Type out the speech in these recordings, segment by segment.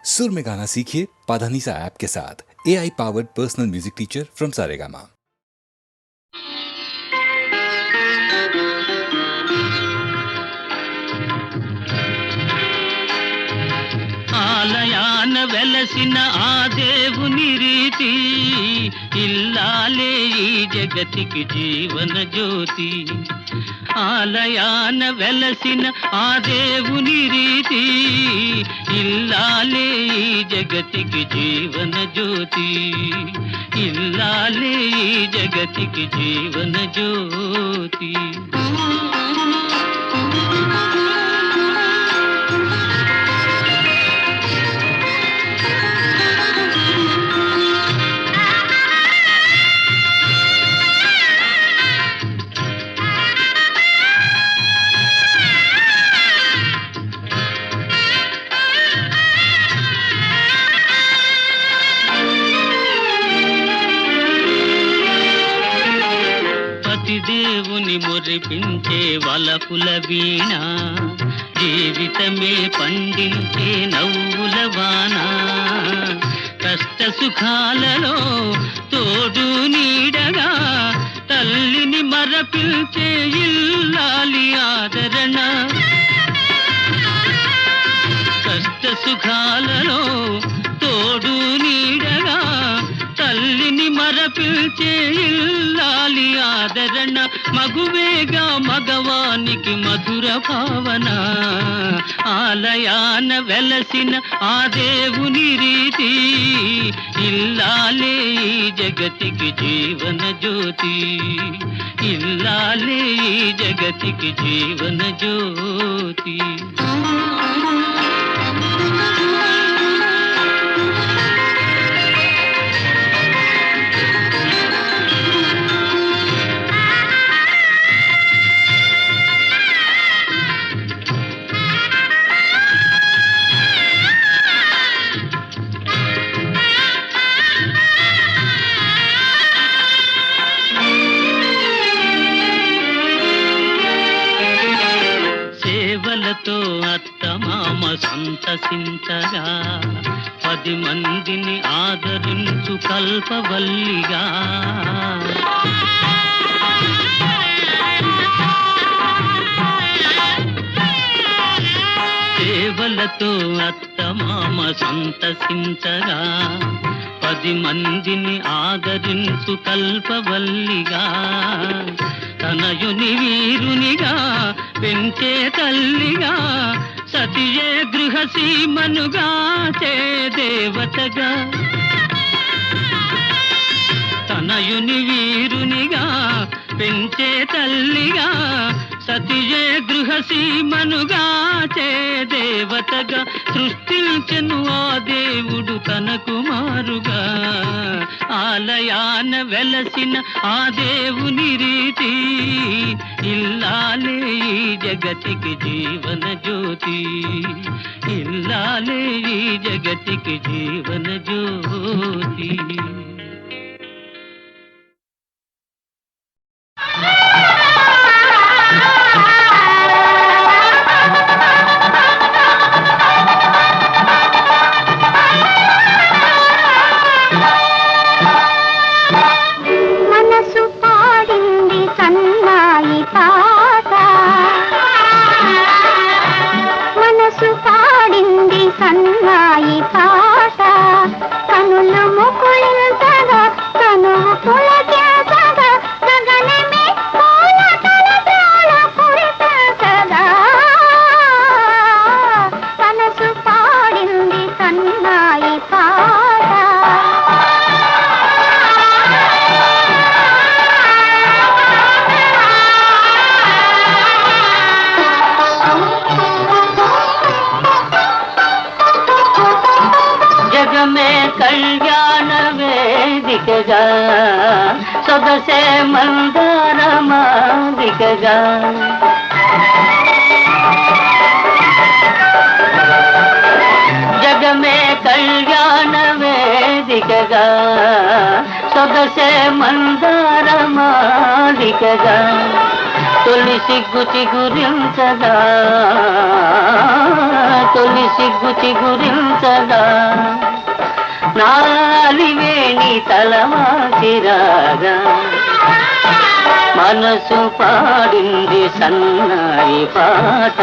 सुर में गाना सीखिए पाधानीसा ऐप के साथ। AI powered personal music teacher from Saregama. ఆలయాన వెలసిన ఆ దేవుని రీతి ఇల్లాలే ఈ జగతికి జీవన జ్యోతి. ఆలయాన వెలసిన ఆ దేవుని రీతి ఇల్లాలే ఈ జగతికి జీవన జ్యోతి. ఇల్లాలే ఈ జగతికి జీవన జ్యోతి. దేవుని మురిపించే వలపుల వీణ, జీవితమే పండించే నవ్వుల వాన. కష్ట సుఖాలలో తోడు నీడగా తల్లిని మరపించే ఇల్లాలి ఆదరణ. కష్ట సుఖాలలో తోడు నీడగా తల్లిని మరపించే ఇల్లాలి ఆదరణ. మగువేగా మగవానికి మధుర భావన. ఆలయాన వెలసిన ఆ దేవుని రీతి ఇల్లాలే ఈ జగతికి జీవన జ్యోతి. ఇల్లాలే ఈ జగతికి జీవన జ్యోతి. సేవలతో అత్తమామ సంతసించగా 10 మందిని ఆదరించు కల్పవల్లిగా. సేవలతో అత్తమామ సంతసించగా 10 మందిని ఆదరించు కల్పవల్లిగా. తనయుని వీరునిగా పెంచే తల్లిగా, సతియే గృహసీమనుగా చే దేవతగా. తనయుని వీరునిగా పెంచే తల్లిగా, సతియే గృహసీమనుగా చే దేవతగా. సృష్టించెను ఆ దేవుడు తన కుమారుగా. ఆలయాన వెలసిన ఆ దేవుని రీతి ఇల్లాలే ఈ జగతికి జీవన జ్యోతి. ఇల్లాలే ఈ జగతికి జీవన జ్యోతి. సన్నాయి పాట కనులు ముకుళింతగా కనువు పులకించగా గగనమే పూల తలద్రోల కురిపించగా మనసు పాడింది సన్నాయి పాట. జగమే కళ్యాణ వేదికగా సొగసే మందార మాదికగా. జగమే కళ్యాణ వేదికగా సొగసే మందార మాదికగా. తొలి సిగ్గు చిగురించగా తొలి సిగ్గు చిగురించగా నాలివేణి తలవాసిరాగా మనసు పాడింది సన్నాయి పాట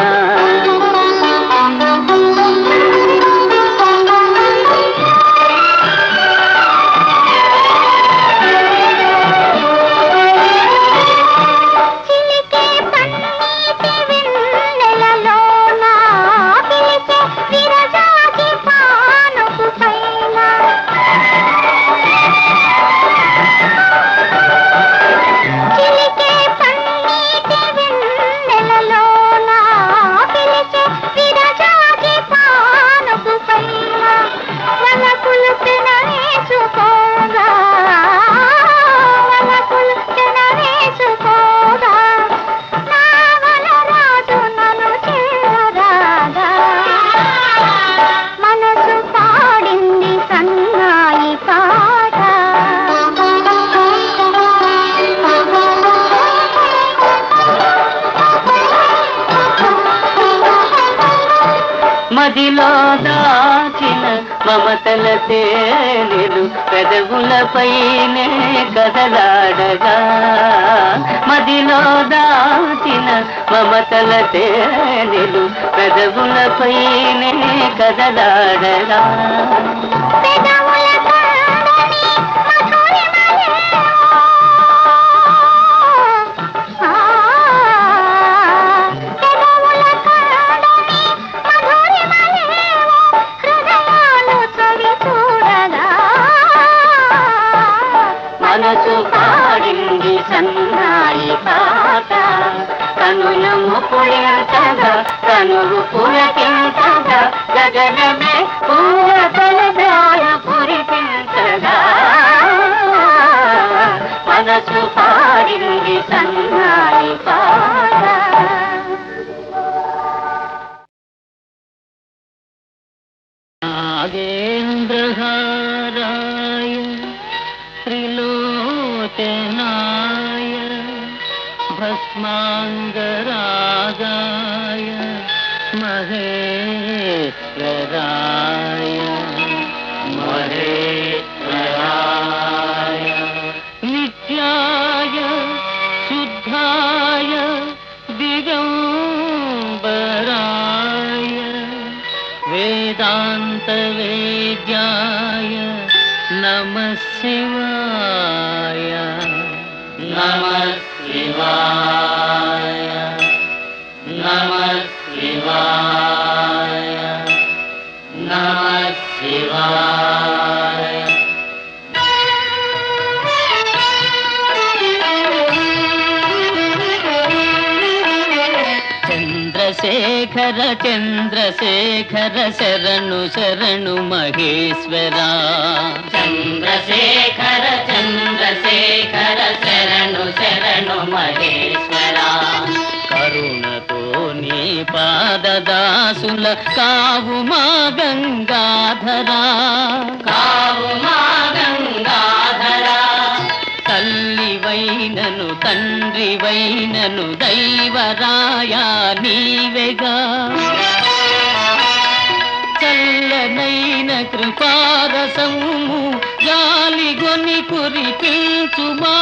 మదిలో దాచిన మమతల తేనెలు పెదవులపైనే కదలాడగా మదిలో దాచిన మమతల తేనెలు పెదవులపైనే కదలాడగా మనసు పాడింది సన్నాయి పాట కనుల ముకుళించగా కనులు పులకించగా గగనమే పూలతలదాయ కురిపించగా మనసు పాడింది సన్నాయి పాట నాగేంద్రహారాయ త్రిలోచనాయ భస్మాంగరాగాయ మహేశ్వరాయ మహేశ్వరాయ నిత్యాయ శుద్ధాయ దిగంబరాయ వేదాంత వేద్యాయ నమః శివాయ నమః శివాయ నమః శివాయ నమః శివాయ చంద్రశేఖర చంద్రశేఖర శరణు శరణు మహేశ్వరా చంద్రశేఖర చంద్రశేఖర శరణు శరణు మహేశ్వరా కరుణతో నీ పాదదాసుల కావు మా గంగాధరా కావు మా గంగాధరా తల్లివైనను తండ్రివైనను దైవరాయా నీవెగా చల్లనైన కృపారసము గాలిగొని కురిపించుమా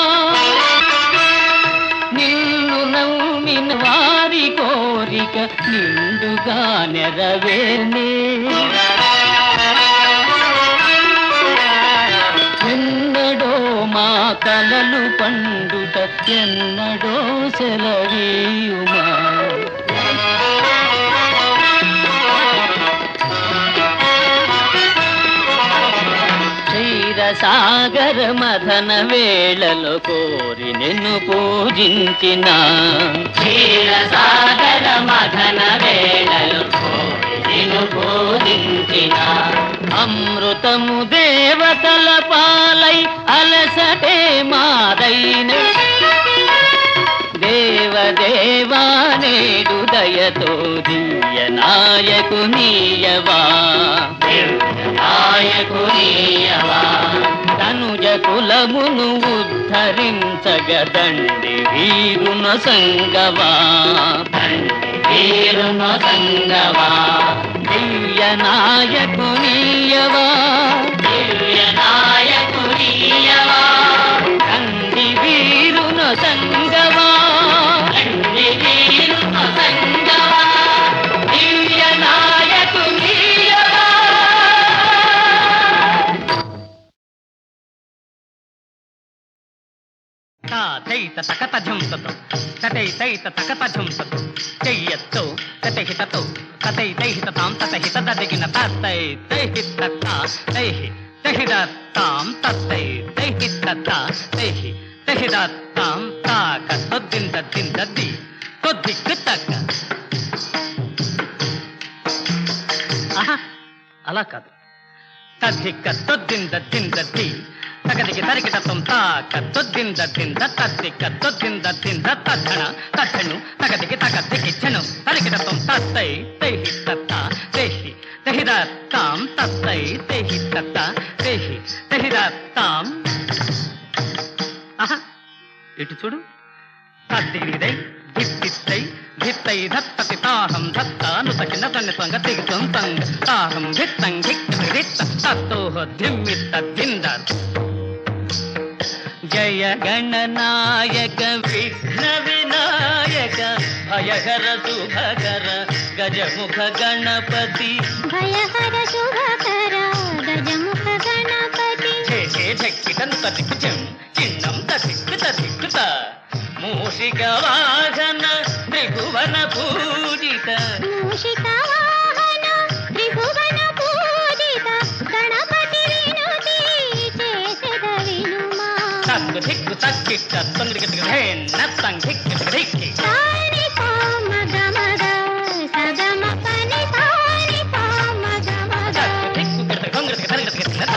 నిన్ను నమ్మిన వారి కోరిక నిండుగా నెరవేర్నే ఎన్నడో మా కలలు పండుట ఎన్నడో సెలవీయుమా క్షీరసాగర మథన వేళలో కోరి నిన్ను పూజించిన క్షీరసాగర మథన వేళలో కోరి నిన్ను పూజించిన అమృతము దేవతల పాలై అలసటే మాదైన దేవదేవా నేడు దయతో దియ నాయకు నీయవా నాయకు నీయవా తనుజ కులమును ఉద్ధరించగదండి వీరున సంగవా, వీరున సంగవా. దివ్య నాయకునియవా, దివ్య నాయకునియవా. దండి వీరున సంగవా, దండి వీరున సంగవా. దివ్య నాయకునియవా. తైత తకత ఝంసతో తటైతైత తకత ఝంసతో చెయ్యత్తో తటహితతో తటైతైహిత తాం తటహిత దదిగిన తై తైహిత తైహి తహిదత్తాం తై తైహిత తైహి తహిదత్తాం తాక తొద్దింద దిందది తొద్దిక్కు తక్క. ఆహా, అలా కాదు. తద్దిక్క తొద్దింద దిందది తగదికి తరికిటం తాక తొద్దింద దింద తద్దిక్క తొద్దింద దింద తద్ధణ తద్ధను తగదికి తగదికిచ్చను తరికిటం తత్తై తైహి తత్త తేహి తహిదత్తాం తత్తై తేహి తత్త తేహి తహిదత్తాం. ఆహా, ఇటు చూడు. తద్దిగిరిదై ధిత్తిత్తై ధిత్తై ధత్తతి తాహం ధత్తాను తకిన తన్నితంగ దిగుతం తంగ తాహం ధిత్తం ధిక్కిత తత్తోహ ధిమ్మిత్త ధింద. జయ గణనాయక విఘ్న వినాయక భయహర శుభకర గజముఖ గణపతి, భయహర శుభకర గజముఖ గణపతి. చేసే ఢక్కిటం తదిక్కుచం చిన్నం తదిక్కు తదిక్కుత మూషిక వాహన త్రిభువన పూజిత, మూషిక వాహన త్రిభువన పూజిత గణపతి వినుతి చేసెద వినుమా. తక్కు ధిక్కు తక్కిట్ట తొంగిడికి ధేన్న తంగిక్కి ధిక్కి. సాని పామ గమగ సగమ పని సాని పామ గమగ తక్కు ధిక్కు గిడత గొంగిడికి తరిగిడికి తిన్నత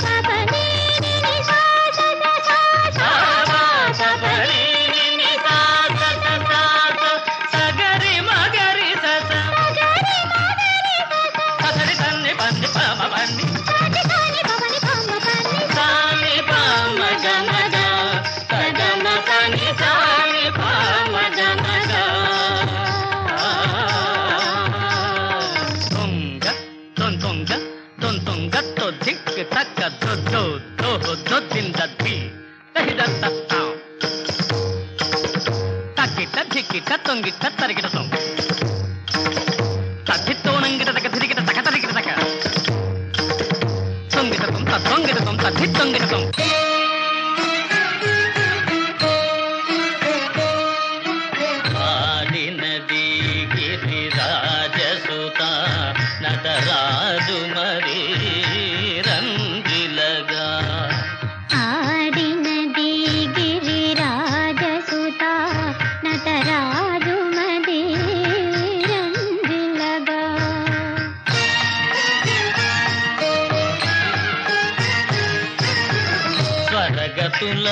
పాప నీని సా స స సా స సగరి మగరి సత గరి మగరి ససరి తన్ని పంది పామ పంది సాని సాని పవని పామ పని సాని పామ గమగ సగమ పని సాని పామ గమగ. తుంగ తొంతుంగ తొంతుంగ తో దిక్ తక్క దొద్దో దోహో దొద్దిందద్ది తహిదత్తాం తక్కిట ధిక్కిట తొంగిట తరిగిట తొంగ తద్దిత్తోనంగిట తక ధిరిగిట తక తరిగిట తక తొంగిట తొం తొంగిట తొం తద్దిత్తొంగిట తొం. ఆడినది గిరిరాజసుత నటరాజు మరి రంగిలగా, ఆడినది గిరిరాజసుత నటరాజు మది రంజిలగా. స్వరగతుల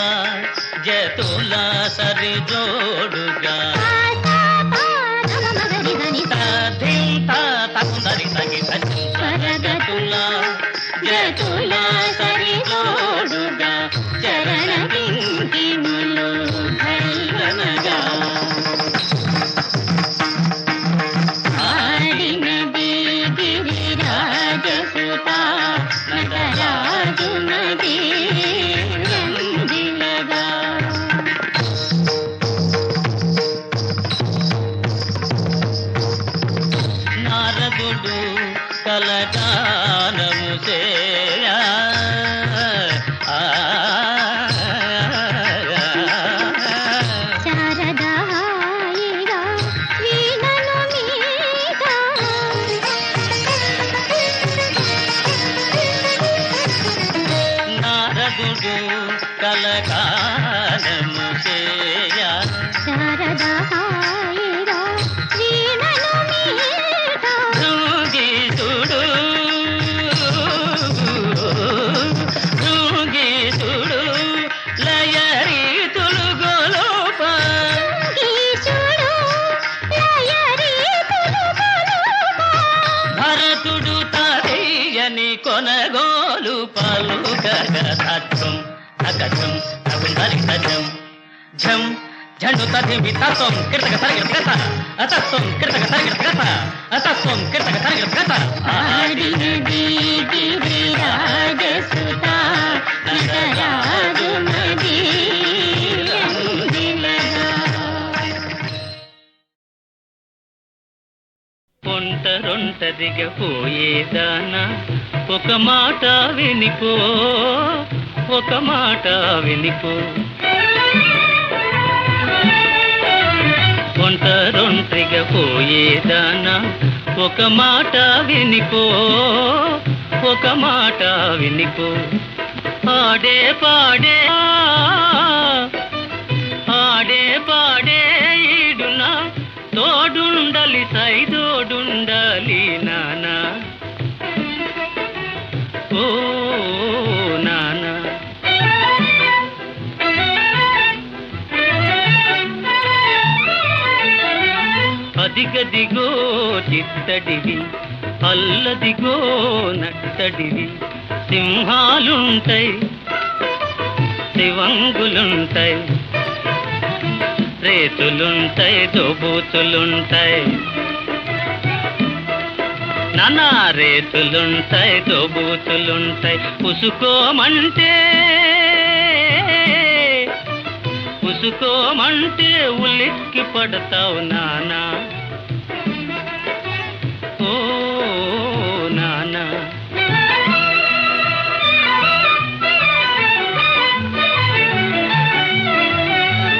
జతుల సరి జోడుగా స్వరగతుల జతుల సరి జోడుగా చరణ కింకిణులు భైరనగా. ఆడినది గిరిరాజసుత నటరాజు మది రంజిలగా. నారదుడు కలకానము చేయా శారదాయిగా వీణను మీగా నారదుడు కలకానము చేయా శారదాయిగా వీణను మీగా భృంగీసుడు భృంగీసుడు లయరీతులు గొలుప ఈశుడు లయరీతులు గొలుప. భరతుడు తరియని కొనగోలు పలుకగ తత్వం తగజం తగుందరి తజం ఝం ఝండు తదిమి తత్వం కృతక సరిగత అతత్వం కృతక సరిగత అతత్వం కృతక సరిగత ఆడినది గిరిరాజసుతా ఇతరాజుమది రంజిలగా. ఒంటరొంటరిగా పోయేదానా ఒక మాట వినిపో ఒక మాట వినిపో ఒంటరొంటరిగా పోయేదానా ఒక మాట వినిపో ఒక మాట వినిపో ఆడే పాడే ఆడే పాడే ఈడునా తోడుండలి సైదోడుండాలి నానా ఓ నానా అదిగదిగో చిత్తడివి అల్లదిగో నట్టడివి సింహాలుంటాయి శివంగులుంటాయి రేతులుంటాయి దోబూతులుంటాయి నానా రేతులుంటాయి దోబూతులుంటాయి పుసుకోమంటే పుసుకోమంటే ఉలిక్కి పడతావు నానా ఓ నానా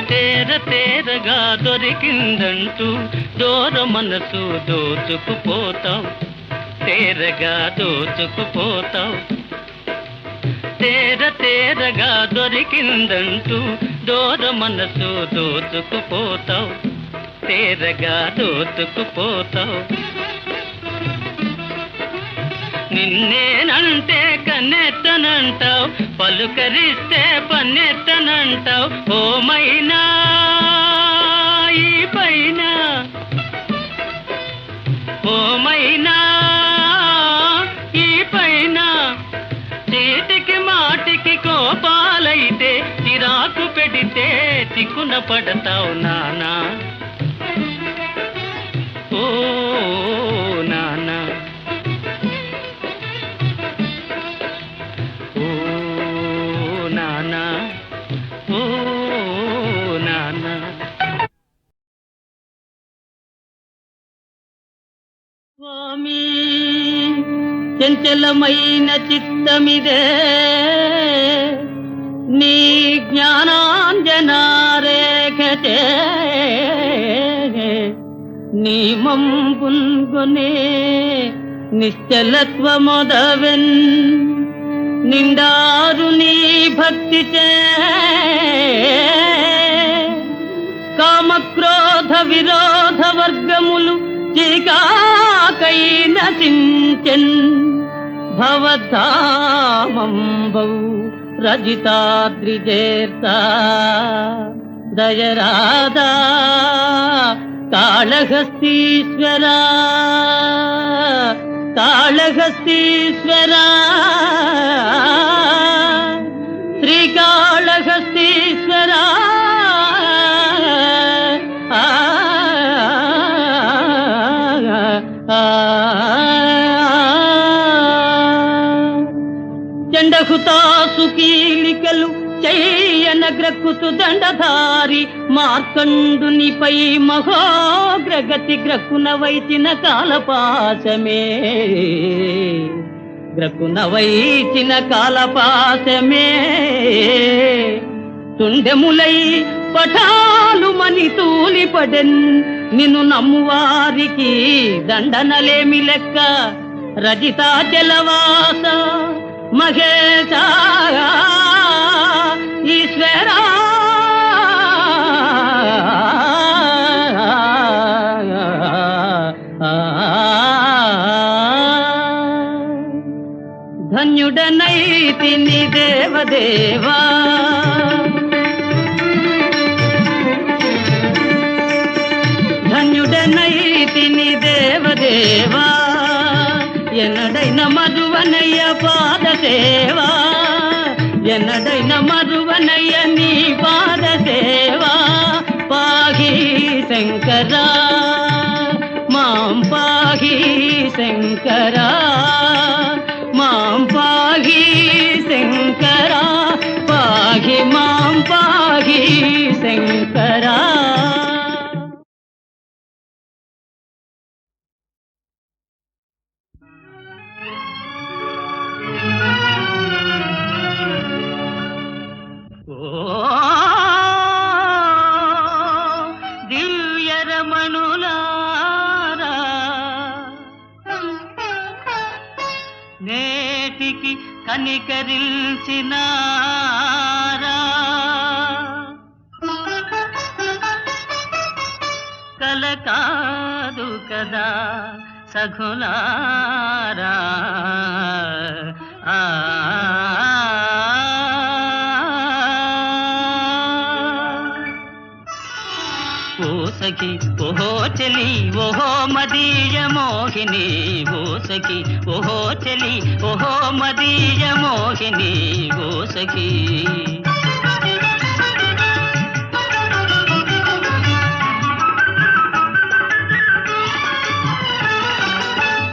తేరగా దొరికిందంటూ దూర మనసు దోచుకుపోతావు తేరగా దోచుకుపోతావు తేరగా దొరికిందంటూ దూర మనసు దోచుకుపోతావు తేరగా దోచుకుపోతావు నిన్నేనంటే కన్నెత్తనంటావు పలుకరిస్తే పన్నెత్తనంటావు ఓమైనా ఈ పైన ఓమైనా ఈ పైన చీటికి మాటికి కోపాలైతే చిరాకు పెడితే చిక్కున పడతావు నానా ఓ నానా ఓ నానా ఓ నానా స్వామి చంచలమైన చిత్తమిదే నీ జ్ఞానాంజనారేఖతే నీ మంపున్గొనే నిశ్చలత్వమొదవెన్ నిండారు నీ భక్తిచే కామక్రోధ విరోధ వర్గములు చీకాకై నశించెన్ భవధామంబౌ రజితాద్రిజేర్తా దయరాదా కాళహస్తీశ్వరా కాళహస్తీశ్వరా శ్రీకాళహస్తీశ్వరా చండహుతాసు కీలికలు చెయ్యన గ్రక్కుతు దండధారి మార్కండునిపై మహోగ్రగతి గ్రక్కున వైచిన కాలపాశమే గ్రక్కున వైచిన కాలపాశమే తుండెములై పఠాలు మని తూలిపడెన్ నిన్ను నమ్మువారికి దండనలేమి లెక్క రజితాచలవాస మహేశ ఈశ్వరా ధన్యుడనైతిని దేవదేవా ధన్యుడనైతిని దేవదేవా ఎన్నడైన మధువనయ్య పాద సేవా ఎన్నడైన మరువనయ్య నీ పాద సేవా పాహి శంకరా మాం పాహి శంకరా మాం పాహి శంకరా పాహి మాం పాహి శంకరా. దివ్యరమణులారా నేటికి కనికరించినారా కల కాదు కదా సఖులారా ఓ సఖి ఓహో చెలి ఓహో మదీయ మోహిని ఓ సఖి ఓహో చెలి ఓహో మదీయ మోహిని ఓ సఖి.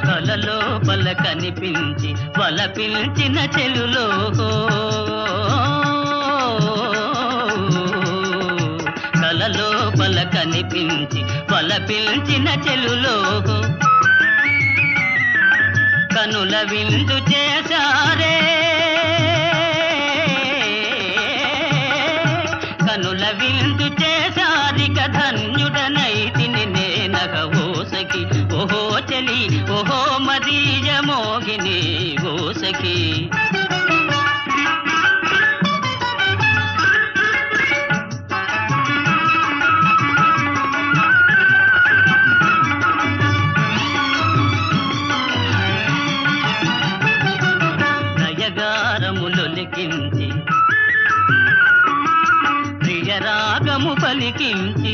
కలలో బల కనిపించి వల పిలిచిన చెలులో కలలో బల కనిపించి వల పిలిచిన చెలులో కనుల విందు చేశారే కనుల విందు చేశారిక ధన్యుడనైతిని నేనగ ఓ సఖి ఓహో చలి ఓహో మదీయ మోహిని ఓ సఖి. నయగారములొలికించి ప్రియరాగము పలికించి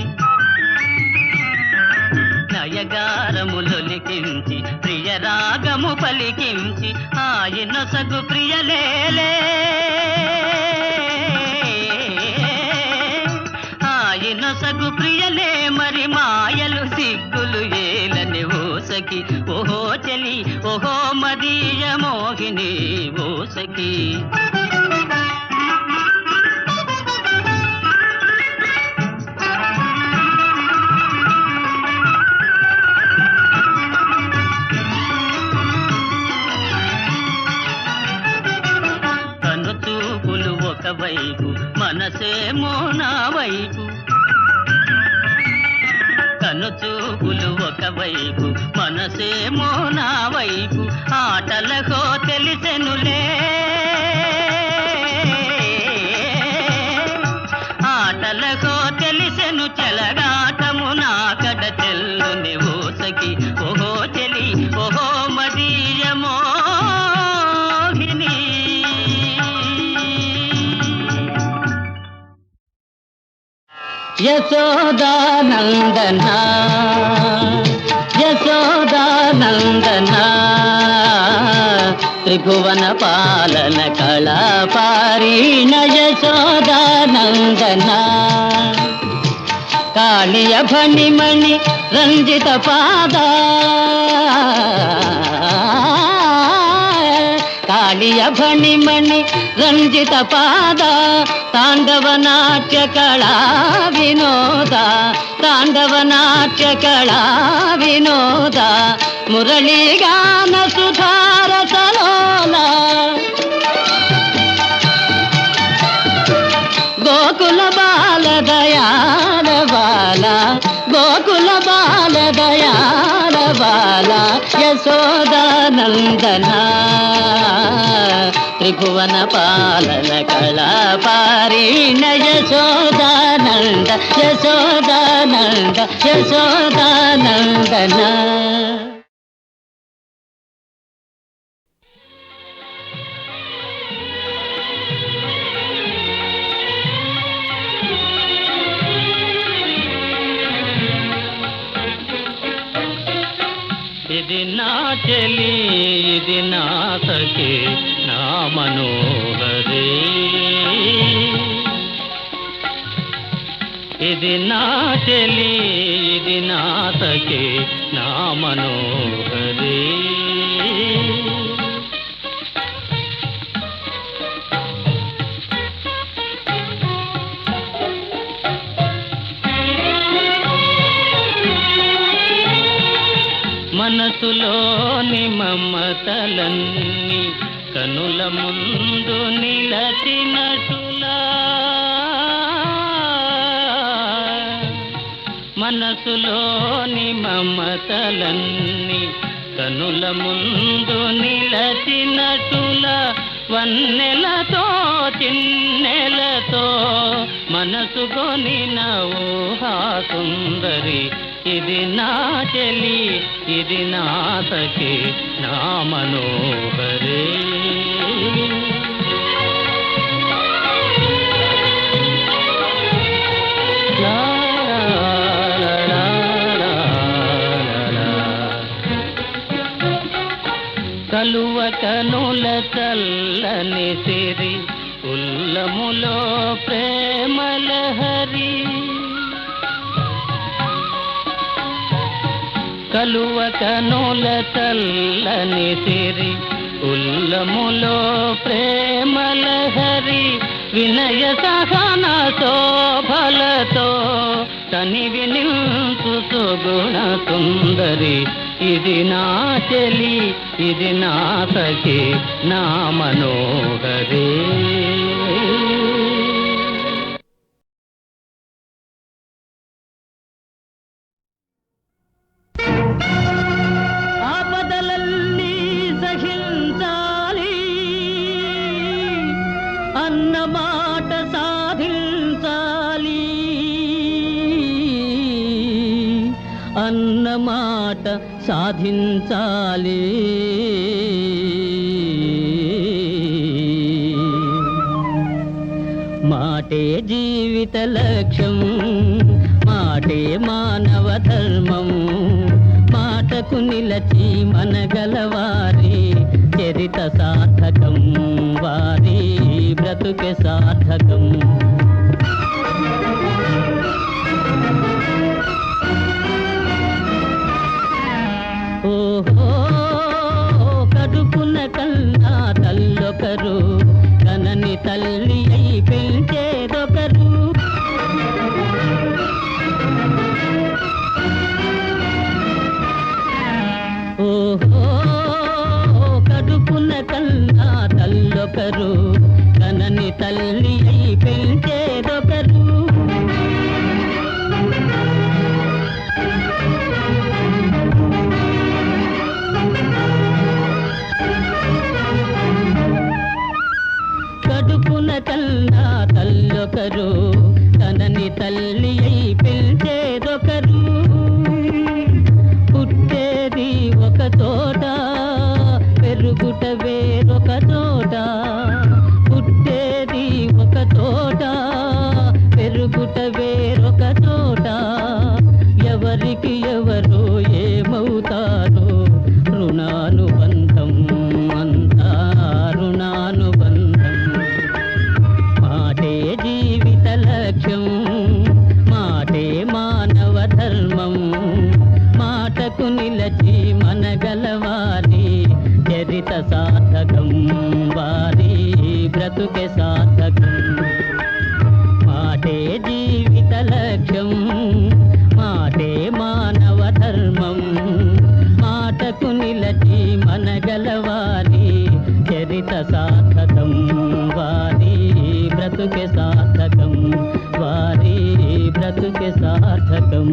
నయగారములొలికించి ప్రియరాగము పలికించి ఆయన సగు ప్రియలేలే ఆయన సగు ప్రియలే మరి మాయలు సిగ్గులు ఏలని ఓ సఖి ఓహో చలి ఓహో మదీయ మోహిని ఓ సఖి. కనుచూపులు ఒకవైపు మనసేమో నా వైపు కనుచూపులు ఒకవైపు మనసేమో నా వైపు ఆటలకో తెలిసెనులే ఆటలకో తెలిసెను చెలగాటము నా కడ చెల్లుని ఓ సఖి ఓహో చెలి ఓహో మదీయ మోహిని. యశోదానందన యశోదానందన త్రిభువన పాలన కళాపారీణ యశోదానందన కాళియ భణిమణి రంజిత పాద కాళియ భణిమణి రంజిత పాద తాండవ నాట్య కళా వినోద తాండవ నాట్య కళా వినోద మురళీగాన సుధారసలోల గోకుల బాల దయాల బాల గోకుల బాల దయాల బాల యశోదానందన త్రిభువన పాలన కళాపారీణ యశోదానంద యశోదానంద యశోదానందన. ఇది నా చెలి ఇది నా సఖి నా మనోహరే ఇది నా చెలి ఇది నా సఖి నా మనోహరి మనసులోని మమతలన్నీ కనుల ముందు నిలచినటులా మనసులోని మమతలన్నీ కనుల ముందు నిలచినటులా వన్నెలతో చిన్నెలతో మనసు కొనిన ఊహా సుందరి ఇది నా చెలి ఇది నా సఖి నా మనోహరి లా లా లా లా లా. కలువ కనుల చల్లని సిరి ఉల్లములో ప్రేమలహరి కలువ కనుల చల్లని సిరి ఉల్లములో ప్రేమలహరి వినయ సహన శోభలతో తనివి నింపు సుగుణ సుందరి ఇది నా చెలి ఇది నా సఖి నా మనోహరి ఆపదలన్నీ సహించాలి అన్నమాట సాధించాలి అన్నమాట సాధించాలి మాటే జీవిత లక్ష్యం మాటే మానవ ధర్మం మాటకు నిలచి మనగలవారి చరిత సార్థకం వారి బ్రతుకే సార్థకం ఓహో కడుపున కన్నా తల్లొకరు కనని తల్లి అయి పెంచేదొకరు ఓహో కడుపున కన్నా తల్లొకరు కనని తల్లి అయి పెంచేదొకరు కడుపున కన్నా తల్లొకరు కనని తల్లి అయి పెంచేదొకరు పుట్టేది ఒక చోట పెరుగుట వేరొక చోట పుట్టేది ఒక చోట పెరుగుట వేరొక చోట ఎవరికి ఎవరు ఏమవుతారో రుణానుబంధం అంతా రుణానుబంధం మాటే జీవిత లక్ష్యం మాటే మానవ ధర్మం మాటకు నిలచి మనగలవారి చరిత సార్థకం వారి బ్రతుకే సార్థకం మాటే జీవిత లక్ష్యం మాటే మానవ ధర్మం మాటకు నిలచి మనగలవారి చరిత సార్థకం వారి బ్రతుకే సార్థకం వారి బ్రతుకే సార్థకం